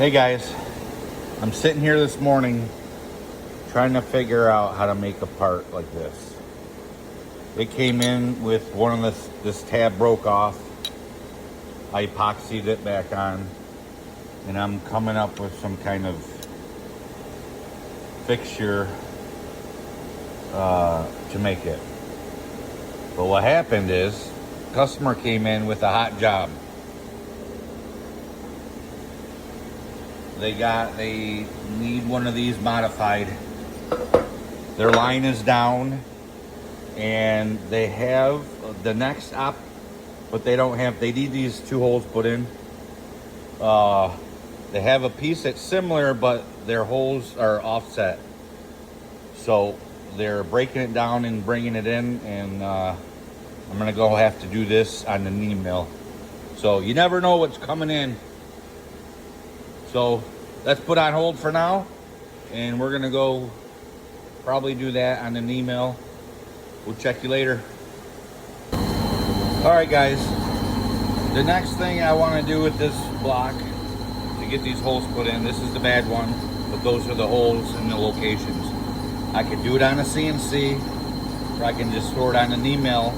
Hey guys, I'm sitting here this morning trying to figure out how to make a part like this. It came in with one of this tab broke off. I epoxied it back on, and I'm coming up with some kind of fixture to make it. But what happened is, customer came in with a hot job. They need one of these modified. Their line is down, and they have the next op, but they don't have. They need these two holes put in. They have a piece that's similar, but their holes are offset. So they're breaking it down and bringing it in, and I'm gonna go have to do this on the knee mill. So you never know what's coming in. So let's put on hold for now, and we're gonna go probably do that on the knee mill. We'll check you later. All right, guys. The next thing I want to do with this block to get these holes put in, this is the bad one, but those are the holes in the locations. I can do it on a CNC, or I can just store it on the knee mill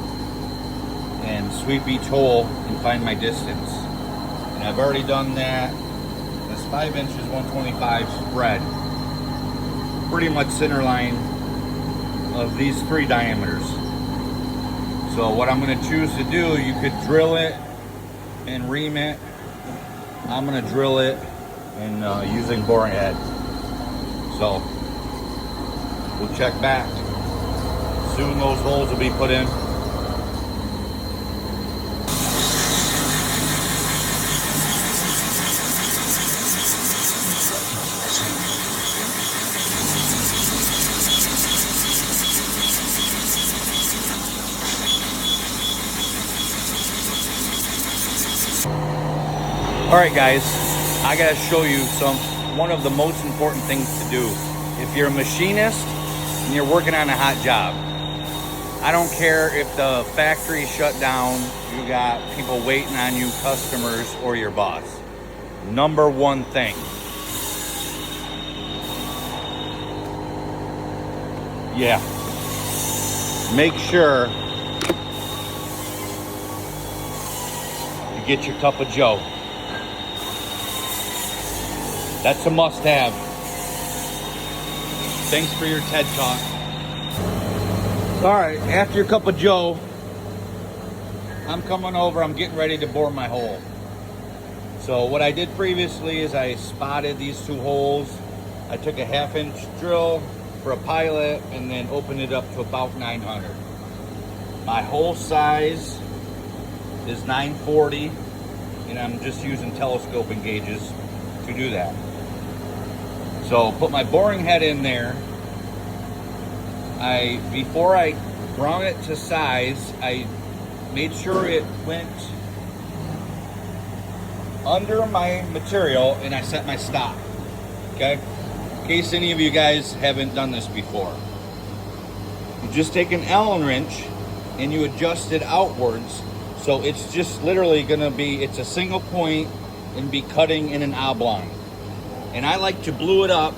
and sweep each hole and find my distance. And I've already done that. This 5 inches 125 spread, pretty much center line of these 3 diameters. So what I'm going to choose to do, you could drill it and ream it. I'm going to drill it and using boring head. So we'll check back. Soon those holes will be put in. All right, guys, I gotta show you one of the most important things to do. If you're a machinist and you're working on a hot job, I don't care if the factory shut down, you got people waiting on you, customers, or your boss. Number one thing. Yeah. Make sure you get your cup of joe. That's a must-have. Thanks for your TED Talk. All right, after your cup of joe, I'm coming over, I'm getting ready to bore my hole. So what I did previously is I spotted these 2 holes. I took a 1/2 inch drill for a pilot and then opened it up to about 900. My hole size is 940, and I'm just using telescoping gauges to do that. So put my boring head in there. Before I brought it to size, I made sure it went under my material, and I set my stop. Okay? In case any of you guys haven't done this before. You just take an Allen wrench and you adjust it outwards. So it's just literally gonna be, it's a single point and be cutting in an oblong. And I like to glue it up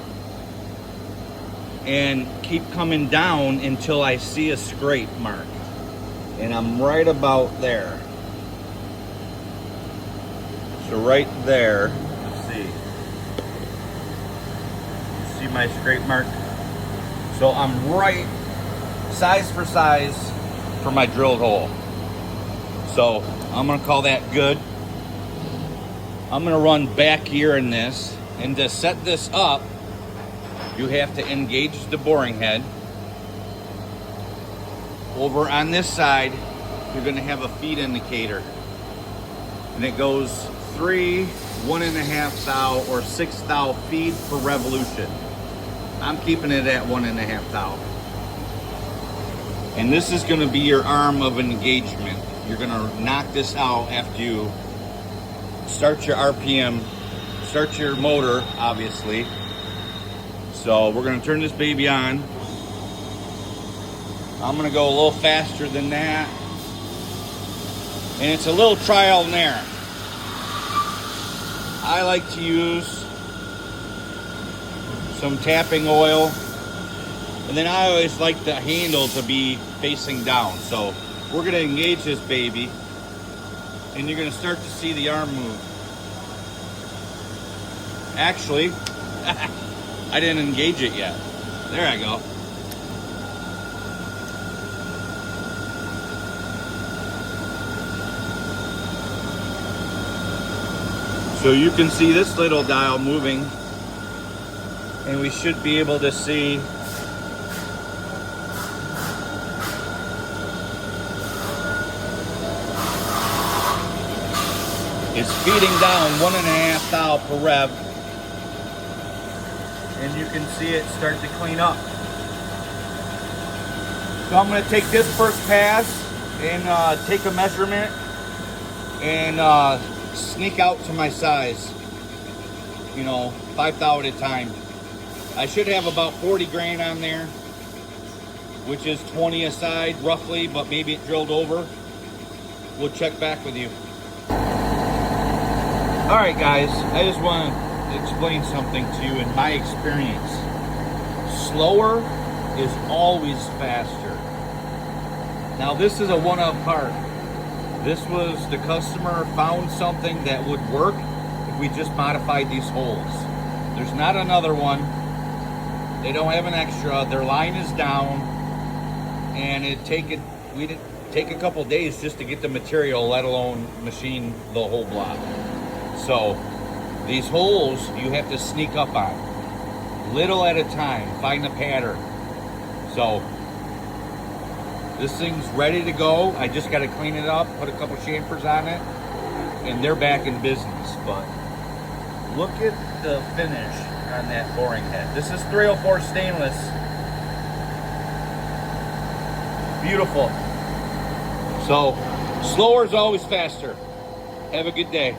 and keep coming down until I see a scrape mark. And I'm right about there. So right there, let's see. See my scrape mark? So I'm right, size for size for my drilled hole. So I'm gonna call that good. I'm gonna run back here in this. And to set this up, you have to engage the boring head. Over on this side, you're gonna have a feed indicator. And it goes 3, 1.5 thou or 6 thou feed per revolution. I'm keeping it at 1.5 thou. And this is gonna be your arm of engagement. You're gonna knock this out after you start your RPM, start your motor, obviously. So we're gonna turn this baby on. I'm gonna go a little faster than that. And it's a little trial and error. I like to use some tapping oil. And then I always like the handle to be facing down. So we're gonna engage this baby and you're gonna start to see the arm move. Actually, I didn't engage it yet. There I go. So you can see this little dial moving, and we should be able to see it's feeding down 1.5 thou per rev, and you can see it start to clean up. So I'm going to take this first pass and take a measurement and sneak out to my size, 5 thou at a time. I should have about 40 grain on there, which is 20 a side roughly, but maybe it drilled over. We'll check back with you. All right, guys, I just want to explain something to you in my experience. Slower is always faster. Now, this is a one-up part. This was the customer found something that would work if we just modified these holes. There's not another one. They don't have an extra. Their line is down, and we did take a couple days just to get the material, let alone machine the whole block. So these holes you have to sneak up on, little at a time. Find the pattern. So this thing's ready to go. I just got to clean it up, put a couple chamfers on it, and they're back in business. But look at the finish on that boring head. This is 304 stainless. Beautiful. So slower is always faster. Have a good day.